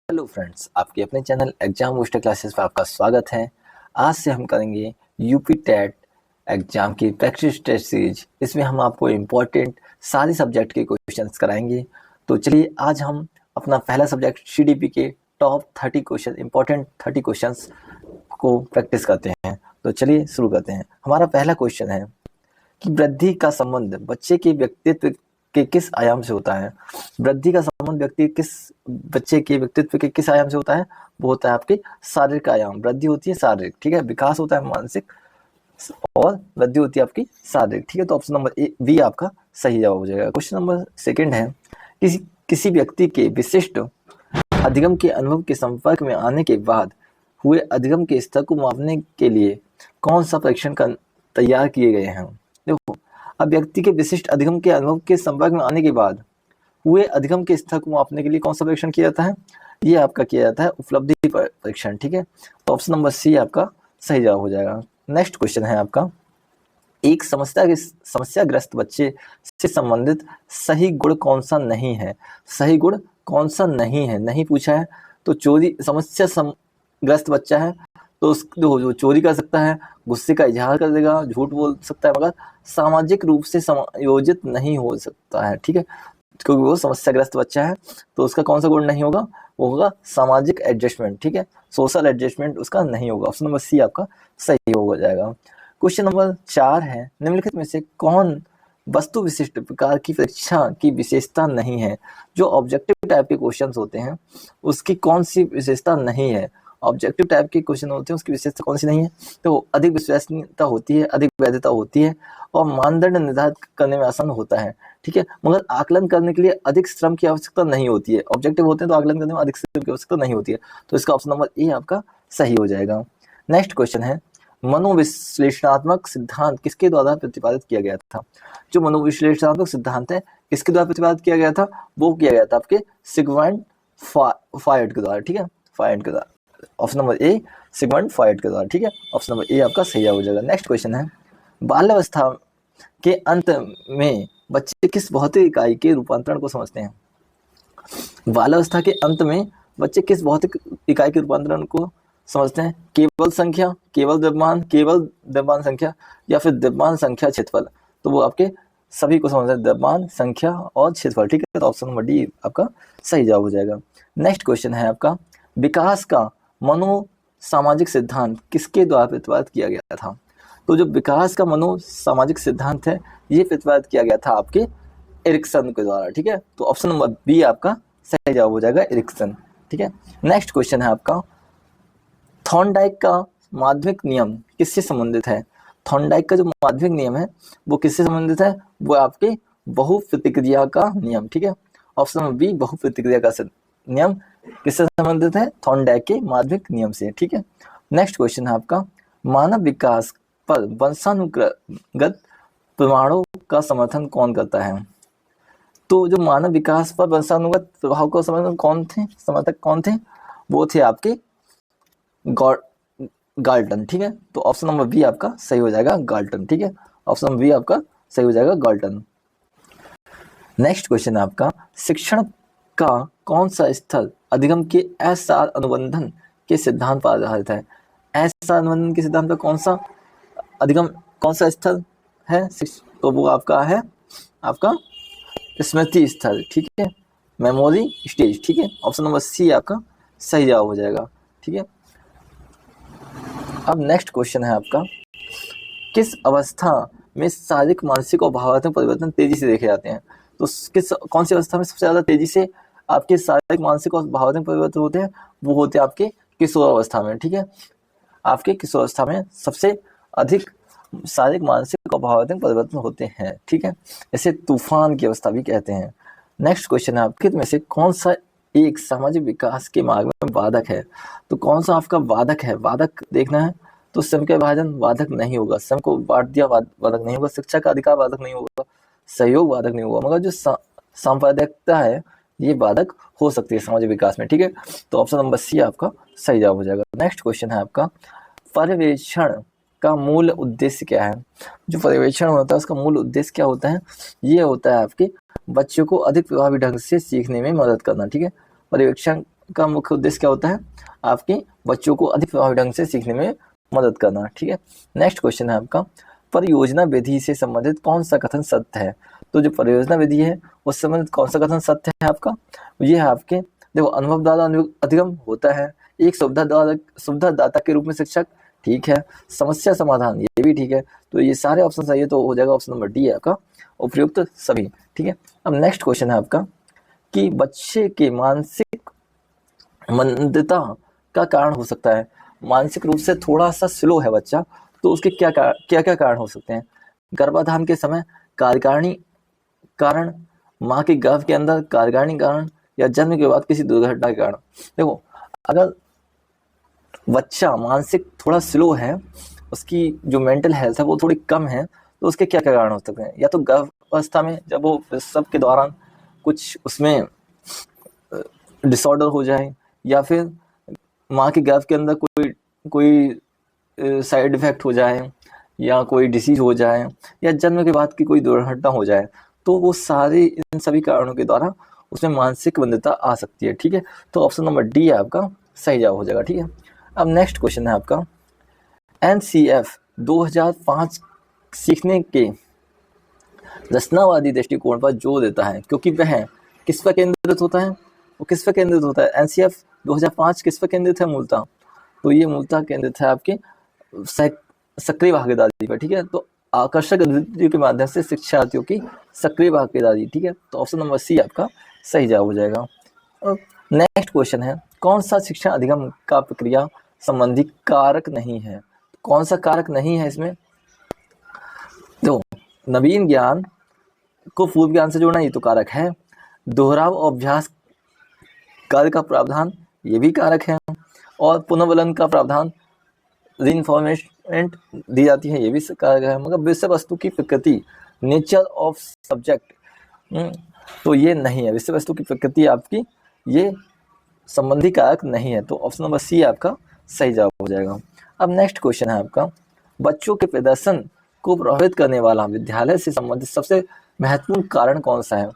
Hello friends, आपके अपने channel exam booster classes पर आपका स्वागत है। आज से हम करेंगे यूपी टेट एग्जाम की प्रैक्टिस टेस्ट सीरीज। इसमें हम आपको इम्पोर्टेंट सारे सब्जेक्ट के क्वेश्चंस कराएंगे। तो चलिए आज हम अपना पहला सब्जेक्ट सीडीपी के टॉप 30 क्वेश्चन इम्पोर्टेंट 30 क्वेश्चंस को प्रैक्टिस करते हैं। तो चलिए शुरू करते हैं। हमारा पहला क्वेश्चन है कि वृद्धि का संबंध बच्चे के व्यक्तित्व के किस आयाम से होता है। वृद्धि का संबंध बच्चे के व्यक्तित्व के किस आयाम से होता है? वो होता है आपके शारीरिक आयाम। वृद्धि होती है शारीरिक, ठीक है। विकास होता है मानसिक और वृद्धि होती है आपकी शारीरिक, ठीक है। तो ऑप्शन नंबर बी आपका सही जवाब हो जाएगा। क्वेश्चन नंबर सेकंड है, किसी व्यक्ति के विशिष्ट अधिगम के अनुभव के संपर्क में आने के बाद हुए अधिगम के स्तर को मापने के लिए कौन सा परीक्षण तैयार किए गए हैं। देखो, अब व्यक्ति के विशिष्ट अधिगम के अनुभव के संपर्क में आने के बाद हुए अधिगम के स्तर को मापने के लिए कौन सा परीक्षण किया जाता है? ये आपका किया जाता है उपलब्धि परीक्षण, ठीक है। तो ऑप्शन नंबर सी आपका सही जवाब हो जाएगा। नेक्स्ट क्वेश्चन है आपका, एक समस्याग्रस्त बच्चे से संबंधित सही गुण कौन सा नहीं है। सही गुण कौन सा नहीं है, नहीं पूछा है। तो समस्याग्रस्त बच्चा है तो जो चोरी कर सकता है, गुस्से का इजहार कर देगा, झूठ बोल सकता है, मगर सामाजिक रूप से समायोजित नहीं हो सकता है, ठीक है। क्योंकि वो समस्याग्रस्त बच्चा है तो उसका कौन सा गुण नहीं होगा? वो होगा सामाजिक एडजस्टमेंट, ठीक है। सोशल एडजस्टमेंट उसका नहीं होगा। ऑप्शन नंबर सी आपका सही हो जाएगा। क्वेश्चन नंबर 4 है, निम्नलिखित में से कौन वस्तु विशिष्ट प्रकार की परीक्षा की विशेषता नहीं है? जो ऑब्जेक्टिव टाइप के क्वेश्चन होते हैं उसकी कौन सी विशेषता नहीं है? ऑब्जेक्टिव टाइप के क्वेश्चन होते हैं उसकी विशेषता कौन सी नहीं है? तो अधिक विश्वसनीयता होती है, अधिक वैधता होती है और मानदंड निर्धारित करने में आसान होता है, ठीक है। मगर आकलन करने के लिए अधिक श्रम की आवश्यकता नहीं होती है। ऑब्जेक्टिव होते हैं तो आकलन करने में अधिक श्रम की आवश्यकता नहीं होती है। तो इसका ऑप्शन नंबर ए आपका सही हो जाएगा। नेक्स्ट क्वेश्चन है, मनोविश्लेषणात्मक सिद्धांत किसके द्वारा प्रतिपादित किया गया था? जो मनोविश्लेषणात्मक सिद्धांत है किसके द्वारा प्रतिपादित किया गया था? वो किया गया था आपके सिगमंड फ्रॉइड के द्वारा, ठीक है। फ्रॉइड के द्वारा। Option number A Sigmund Freud के द्वारा, ठीक है। ऑप्शन नंबर ए आपका सही हो जाएगा। नेक्स्ट क्वेश्चन है, बाल्यावस्था के अंत में बच्चे किस भौतिक इकाई के रूपांतरण को समझते हैं? बाल्यावस्था के अंत में बच्चे किस भौतिक इकाई के रूपांतरण को समझते हैं? केवल संख्या, केवल द्रव्यमान संख्या या फिर द्रव्यमान संख्या क्षेत्रफल? तो वो आपके सभी को समझते हैं, द्रव्यमान संख्या और क्षेत्रफल, ठीक है। तो ऑप्शन नंबर डी आपका सही जवाब हो जाएगा। नेक्स्ट क्वेश्चन है आपका, विकास का मनोसामाजिक सिद्धांत किसके द्वारा प्रतिपादित किया गया था? तो जो विकास का मनोसामाजिक सिद्धांत है ये प्रतिपादित किया गया था आपके एरिक्सन के द्वारा, ठीक है। तो ऑप्शन नंबर बी आपका सही जवाब हो जाएगा, एरिक्सन, ठीक है। नेक्स्ट क्वेश्चन है आपका, थॉर्नडाइक का माध्यमिक नियम किससे संबंधित है? थॉर्नडाइक का जो माध्यमिक नियम है वो किससे संबंधित है? वो आपके बहुप्रतिक्रिया का नियम, ठीक है। ऑप्शन नंबर बी बहुप्रतिक्रिया का नियम किससे संबंधित है? थॉर्नडाइक के माध्यमिक नियम से, ठीक है। नेक्स्ट क्वेश्चन है आपका, मानव विकास पर वंशानुगत प्रमाणों का समर्थन कौन करता है? तो जो मानव विकास पर वंशानुगत प्रभाव का समर्थक कौन थे? वो थे आपके गाल्टन, ठीक है। तो ऑप्शन नंबर बी आपका सही हो जाएगा, गाल्टन, ठीक है। ऑप्शन नंबर बी आपका सही हो जाएगा, गाल्टन। नेक्स्ट क्वेश्चन है आपका, शिक्षण का कौन सा स्तर अधिगम के असार अनुबंधन के सिद्धांत पर आधारित है? असार अनुबंधन के सिद्धांत पर कौन सा स्तर है? तो वो आपका है आपका स्मृति स्तर, ठीक है, मेमोरी स्टेज, ठीक है। ऑप्शन नंबर सी आपका सही जवाब हो जाएगा, ठीक है। अब नेक्स्ट क्वेश्चन है आपका, किस अवस्था में शारीरिक मानसिक और भावनात्मक परिवर्तन तेजी से देखे जाते हैं? तो कौन सी अवस्था में सबसे ज्यादा तेजी से आपके शारीरिक मानसिक और भावनात्मक परिवर्तन होते हैं? वो होते हैं आपके किशोर अवस्था में, ठीक है। आपके किशोर अवस्था में सबसे अधिक शारीरिक मानसिक और भावनात्मक परिवर्तन होते हैं, ठीक है। इसे तूफान की अवस्था भी कहते हैं। नेक्स्ट क्वेश्चन है, आपके में से कौन सा एक सामाजिक विकास के मार्ग में बाधक है? तो कौन सा आपका बाधक है? बाधक देखना है तो स्वयं का विभाजन बाधक नहीं होगा, स्वयं को बांट दिया बाधक नहीं होगा, शिक्षा का अधिकार बाधक नहीं होगा, सहयोग बाधक नहीं होगा, मगर जो सांप्रदायिकता है ये बाधक हो सकती है सामाजिक विकास में, ठीक है। तो ऑप्शन नंबर सी आपका सही जवाब हो जाएगा। नेक्स्ट क्वेश्चन है आपका, पर्यवेक्षण का मूल उद्देश्य क्या है? जो पर्यवेक्षण होता है उसका मूल उद्देश्य क्या होता है? ये होता है आपके बच्चों को अधिक प्रभावी ढंग से सीखने में मदद करना, ठीक है। पर्यवेक्षण का मुख्य उद्देश्य क्या होता है? आपके बच्चों को अधिक प्रभावी ढंग से सीखने में मदद करना। ठीक है, नेक्स्ट क्वेश्चन है आपका, परियोजना विधि से संबंधित कौन सा कथन सत्य है? तो जो परियोजना विधि है उससे संबंधित कौन सा कथन सत्य है आपका? ये है आपके, देखो, अनुभव द्वारा अधिगम होता है, एक सुविधादाता के रूप में शिक्षक, ठीक है, समस्या समाधान, ये भी ठीक है। तो ये सारे ऑप्शन सही है, तो हो जाएगा ऑप्शन नंबर डी है आपका उपयुक्त सभी। ठीक है, अब नेक्स्ट क्वेश्चन है आपका कि बच्चे के मानसिक मंदता का कारण हो सकता है, मानसिक रूप से थोड़ा सा स्लो है बच्चा, तो उसके क्या क्या कारण हो सकते हैं? गर्भाधान के समय कार्यकारिणी कारण, माँ के गर्भ के अंदर कार्यकारिणी कारण, या जन्म के बाद किसी दुर्घटना के कारण। देखो, अगर बच्चा मानसिक थोड़ा स्लो है, उसकी जो मेंटल हेल्थ है वो थोड़ी कम है, तो उसके क्या क्या कारण हो सकते हैं? या तो गर्भावस्था में जब वो प्रसव के दौरान कुछ उसमें डिसऑर्डर हो जाए, या फिर माँ के गर्भ के अंदर कोई साइड इफेक्ट हो जाए, या कोई डिसीज हो जाए, या जन्म के बाद की कोई दुर्घटना हो जाए, तो वो सारे इन सभी कारणों के द्वारा उसमें मानसिक मंदता आ सकती है। ठीक है, तो ऑप्शन नंबर डी है आपका सही जवाब हो जाएगा। ठीक है, अब नेक्स्ट क्वेश्चन है आपका, NCF 2005 सीखने के रचनावादी दृष्टिकोण पर जोर देता है, क्योंकि वह किस पर केंद्रित होता है? वो किस पर केंद्रित होता है? NCF 2005 किस पर केंद्रित है मूलतः? तो ये मूलतः केंद्रित है आपके सक्रिय भागीदारी पर। ठीक है, तो आकर्षक गतिविधियों के माध्यम से शिक्षार्थियों की सक्रिय भागीदारी। ठीक है, तो ऑप्शन नंबर सी आपका सही जवाब हो जाएगा। और नेक्स्ट क्वेश्चन है, कौन सा शिक्षण अधिगम का प्रक्रिया संबंधी कारक नहीं है? कौन सा कारक नहीं है इसमें? तो नवीन ज्ञान को पूर्व ज्ञान से जोड़ना, ये तो कारक है। दोहराव और अभ्यास कार्य का प्रावधान, ये भी कारक है। और पुनर्वलन का प्रावधान, रीइंफोर्समेंट दी जाती है, ये भी कारक है। मगर विषय वस्तु की प्रकृति, नेचर ऑफ सब्जेक्ट, तो ये नहीं है। विषय वस्तु की प्रकृति आपकी ये संबंधी कारक नहीं है, तो ऑप्शन नंबर सी आपका सही जवाब हो जाएगा। अब नेक्स्ट क्वेश्चन है आपका, बच्चों के प्रदर्शन को प्रभावित करने वाला विद्यालय से संबंधित सबसे महत्वपूर्ण कारण कौन सा है?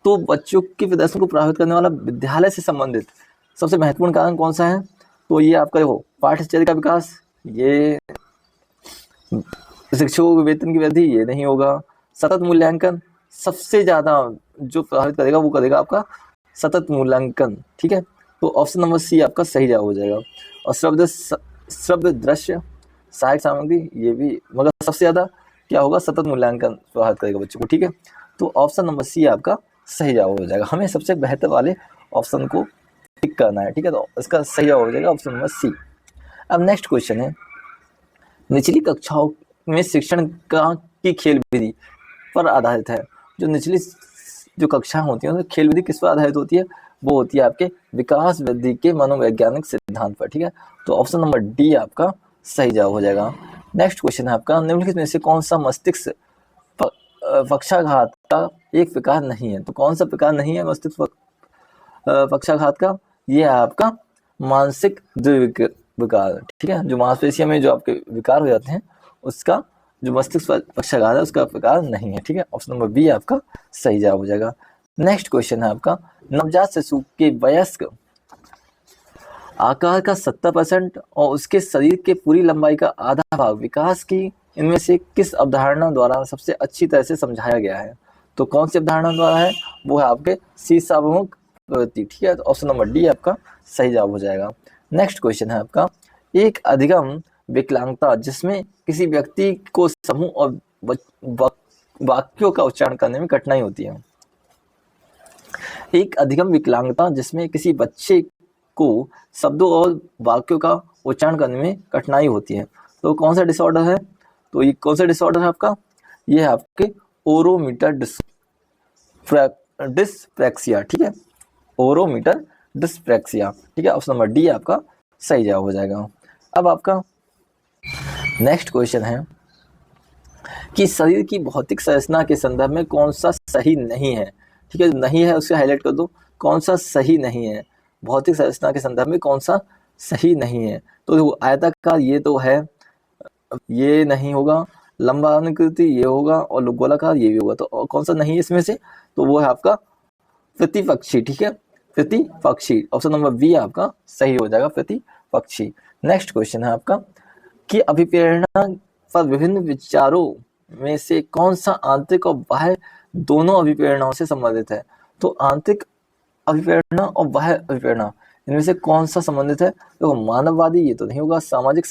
तो बच्चों के प्रदर्शन को प्रभावित करने वाला विद्यालय से संबंधित सबसे महत्वपूर्ण कारण कौन सा है? तो ये आपका देखो, पाठ्यचर्या का विकास, ये शिक्षकों के वेतन की वृद्धि, ये नहीं होगा। सतत मूल्यांकन, सबसे ज्यादा जो प्रभावित करेगा वो करेगा आपका सतत मूल्यांकन। ठीक है, तो ऑप्शन नंबर सी आपका सही जवाब हो जाएगा। और श्रव्य दृश्य सहायक सामग्री, ये भी, मगर सबसे ज्यादा क्या होगा? सतत मूल्यांकन प्रभावित करेगा बच्चों को। ठीक है, तो ऑप्शन नंबर सी आपका सही जवाब हो जाएगा। हमें सबसे बेहतर वाले ऑप्शन को टिक करना है। ठीक है, तो इसका सही जवाब हो जाएगा ऑप्शन नंबर सी। अब नेक्स्ट क्वेश्चन है, निचली कक्षाओं में शिक्षण की खेल विधि पर आधारित है। जो निचली जो कक्षाएं होती हैं, खेल विधि किस पर आधारित होती है? वो होती है आपके विकास वृद्धि के मनोवैज्ञानिक सिद्धांत पर। ठीक है, तो ऑप्शन नंबर डी आपका सही जवाब हो जाएगा। नेक्स्ट क्वेश्चन है आपका, निम्नलिखित में से कौन सा मस्तिष्क पक्षाघात का एक प्रकार नहीं है? तो कौन सा प्रकार नहीं है मस्तिष्क पक्षाघात का? ये है आपका मानसिक दुर्विकार। ठीक है, जो मांसपेशियों में जो आपके विकार हो जाते हैं, उसका जो मस्तिष्क पक्षाघात है उसका प्रकार नहीं है। ठीक है, ऑप्शन नंबर बी आपका सही जवाब हो जाएगा। नेक्स्ट क्वेश्चन है आपका, नवजात शिशु के वयस्क आकार का 70% और उसके शरीर के पूरी लंबाई का आधा भाग विकास की इनमें से किस अवधारणा द्वारा सबसे अच्छी तरह से समझाया गया है? तो कौन सी अवधारणा द्वारा है? वो है आपके शीर्षाभिमुख प्रवृत्ति। ठीक है, तो ऑप्शन नंबर डी आपका सही जवाब हो जाएगा। नेक्स्ट क्वेश्चन है आपका, एक अधिगम विकलांगता जिसमें किसी व्यक्ति को समूह और वाक्यों का उच्चारण करने में कठिनाई होती है। एक अधिगम विकलांगता जिसमें किसी बच्चे को शब्दों और वाक्यों का उच्चारण करने में कठिनाई होती है, तो कौन सा डिसऑर्डर है? तो ये कौन सा डिसऑर्डर है आपका? ये है आपके ओरोमीटर डिस्प्रैक्सिया। ठीक है, ओरोमीटर डिस्प्रैक्सिया। ठीक है, ऑप्शन नंबर डी आपका सही जवाब हो जाएगा। अब आपका नेक्स्ट क्वेश्चन है कि शरीर की भौतिक संरचना के संदर्भ में कौन सा सही नहीं है? ठीक है, नहीं है उसे हाईलाइट कर दो, कौन सा सही नहीं है? भौतिक संरचना के संदर्भ में कौन सा सही नहीं है? तो आयताकार ये तो है, ये नहीं होगा। लंबा अनुकृति ये होगा, और गोलाकार ये भी होगा। तो कौन सा नहीं है इसमें से? तो वो है आपका प्रतिपक्षी। ठीक है, प्रतिपक्षी। ऑप्शन नंबर बी आपका सही हो जाएगा, प्रतिपक्षी। नेक्स्ट क्वेश्चन है आपका कि अभिप्रेरणा पर विभिन्न विचारों में से कौन सा आंतरिक और बाह्य दोनों अभिप्रेरणाओं से संबंधित है? तो आंतरिक अभिप्रेरणा और बाह्य अभिप्रेरणा इनमें से कौन सा संबंधित है? देखो मानववादी ये तो नहीं होगा, सामाजिक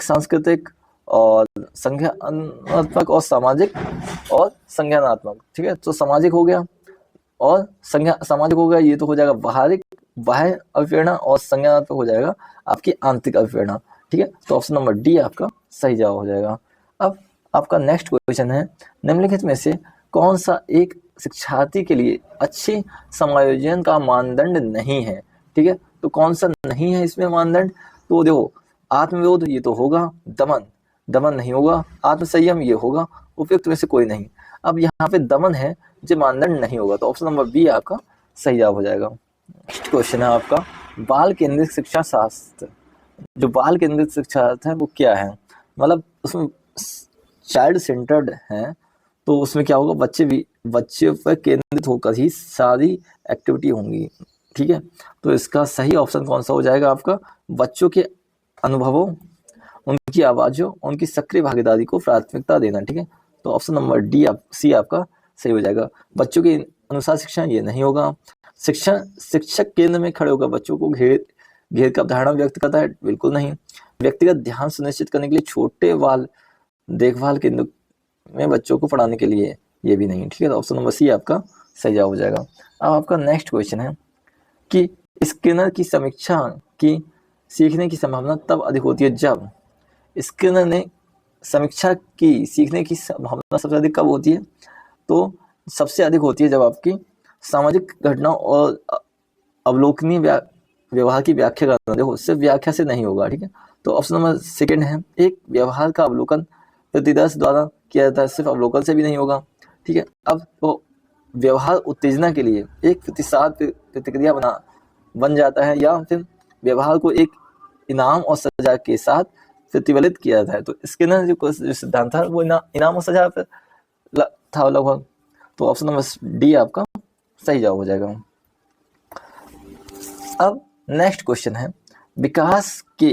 सांस्कृतिक और संज्ञानात्मक और सामाजिक और संज्ञानात्मक। ठीक है, तो सामाजिक हो गया और सामाजिक हो गया, ये तो हो जाएगा बाह्य अभिप्रेरणा, और संज्ञानात्मक हो जाएगा आपकी आंतरिक अभिप्रेरणा। ठीक है, तो ऑप्शन नंबर डी आपका सही जवाब हो जाएगा। अब आपका नेक्स्ट क्वेश्चन है, निम्नलिखित में से कौन सा एक शिक्षार्थी के लिए अच्छे समायोजन का मानदंड नहीं है? ठीक है, तो कौन सा नहीं है इसमें मानदंड? तो देखो आत्मविरोध ये तो होगा, दमन नहीं होगा, आत्मसंयम ये होगा, उपयुक्त में से कोई नहीं। अब यहाँ पे दमन है जो मानदंड नहीं होगा, तो ऑप्शन नंबर बी आपका सही जवाब हो जाएगा। नेक्स्ट क्वेश्चन है आपका बाल केंद्रित शिक्षा शास्त्र। जो बाल केंद्रित शिक्षा है वो क्या है? मतलब उसमें चाइल्ड सेंटर्ड है, तो उसमें क्या होगा, बच्चे पर केंद्रित होकर ही सारी एक्टिविटी होंगी। ठीक है, तो इसका सही ऑप्शन कौन सा हो जाएगा आपका? बच्चों के अनुभवों, उनकी आवाज़ों, उनकी सक्रिय भागीदारी को प्राथमिकता देना। ठीक है, तो ऑप्शन नंबर सी आपका सही हो जाएगा। बच्चों के अनुसार शिक्षा ये नहीं होगा। शिक्षक केंद्र में खड़े होकर बच्चों को घेर कर अवधारणा व्यक्त करता है, बिल्कुल नहीं। व्यक्तिगत ध्यान सुनिश्चित करने के लिए छोटे बाल देखभाल केंद्र में बच्चों को पढ़ाने के लिए, ये भी नहीं। ठीक है, तो ऑप्शन नंबर सी आपका सही जवाब हो जाएगा। अब आपका नेक्स्ट क्वेश्चन है कि स्किनर की समीक्षा की सीखने की संभावना तब अधिक होती है जब स्किनर ने समीक्षा की सीखने की संभावना सबसे अधिक कब होती है? तो सबसे अधिक होती है जब आपकी सामाजिक घटनाओं और अवलोकनीय व्यवहार की व्याख्या करना। देखो सिर्फ व्याख्या से नहीं होगा। ठीक है, तो ऑप्शन नंबर सेकंड है, एक व्यवहार का अवलोकन प्रतिदर्श द्वारा किया जाता है, सिर्फ अवलोकन से भी नहीं होगा। ठीक है, अब तो व्यवहार उत्तेजना के लिए एक प्रतिक्रिया बन जाता है, या फिर व्यवहार को एक इनाम और सजा के साथ प्रतिफलित किया जाता है। तो स्किनर जो सिद्धांत था वो इनाम और सजा पर था लगभग, तो ऑप्शन नंबर डी आपका सही जवाब हो जाएगा। अब नेक्स्ट क्वेश्चन है, विकास के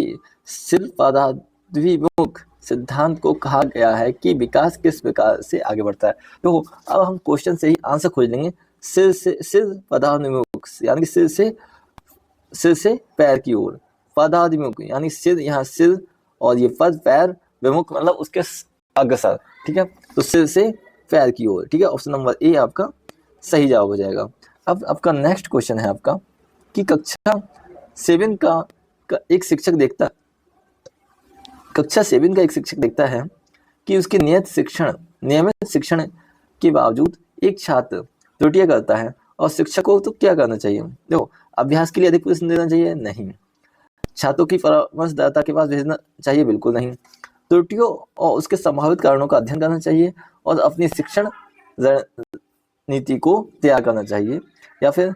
शिल्पदाभिमुख सिद्धांत को कहा गया है कि विकास किस प्रकार से आगे बढ़ता है? तो अब हम क्वेश्चन से ही आंसर खोज लेंगे। सिर पदाभिमुख यानी कि सिर से पैर की ओर, पदाभिमुख यानी सिर, यहाँ सिर और ये पद पैर, विमुख मतलब उसके अग्रसर। ठीक है, तो सिर से पैर की ओर। ठीक है, ऑप्शन नंबर ए आपका सही जवाब हो जाएगा। अब आपका नेक्स्ट क्वेश्चन है आपका कि कक्षा 7 का एक शिक्षक देखता है कि उसके नियमित शिक्षण के बावजूद एक छात्र त्रुटियां करता है, और शिक्षक को तो क्या करना चाहिए? देखो अभ्यास के लिए अधिक प्रश्न देना चाहिए? नहीं। छात्रों की परामर्शदाता के पास भेजना चाहिए? बिल्कुल नहीं। त्रुटियों और उसके संभावित कारणों का अध्ययन करना चाहिए, और अपनी शिक्षण रणनीति को तैयार करना चाहिए, या फिर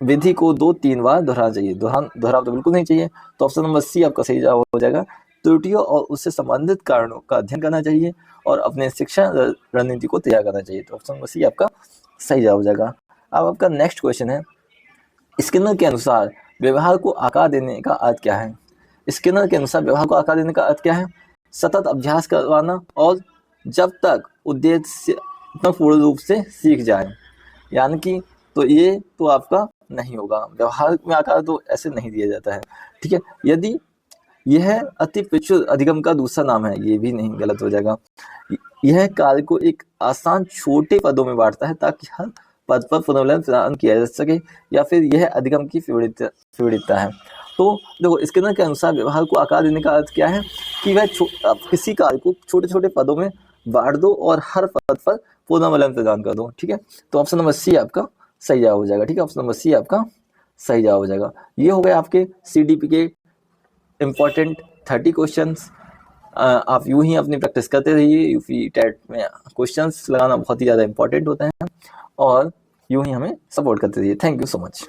विधि को 2-3 बार दोहराना चाहिए? दोहराव तो बिल्कुल नहीं चाहिए। तो ऑप्शन नंबर सी आपका सही जवाब हो जाएगा। त्रुटियों और उससे संबंधित कारणों का अध्ययन करना चाहिए, और अपने शिक्षा रणनीति को तैयार करना चाहिए। तो ऑप्शन नंबर सी आपका सही जवाब हो जाएगा। अब आपका नेक्स्ट क्वेश्चन है, स्किनर के अनुसार व्यवहार को आकार देने का अर्थ क्या है? स्किनर के अनुसार व्यवहार को आकार देने का अर्थ क्या है? सतत अभ्यास करवाना, और जब तक उद्देश्य पूर्ण रूप से सीख जाए, यानी कि तो ये तो आपका नहीं होगा। व्यवहार में आकार तो ऐसे नहीं दिया जाता है। ठीक है, यदि यह अति प्रचुर अधिगम का दूसरा नाम है, ये भी नहीं, गलत हो जाएगा। यह कार्य को एक आसान छोटे पदों में बांटता है ताकि हर पद पर पुनर्वलन प्रदान किया जा सके, या फिर यह अधिगम की विविधता है। तो देखो स्किनर के अनुसार व्यवहार को आकार देने का अर्थ क्या है कि वह किसी कार्य को छोटे छोटे पदों में बांट दो और हर पद पर पुनर्वलन प्रदान कर दो। ठीक है, तो ऑप्शन नंबर सी आपका सही जवाब हो जाएगा। ठीक है, ऑप्शन नंबर सी आपका सही जवाब हो जाएगा। ये हो गए आपके CDP के इम्पोर्टेंट 30 क्वेश्चंस। आप यूं ही अपनी प्रैक्टिस करते रहिए। यूपी टेट में क्वेश्चंस लगाना बहुत ही ज़्यादा इंपॉर्टेंट होता है, और यूं ही हमें सपोर्ट करते रहिए। Thank you so much.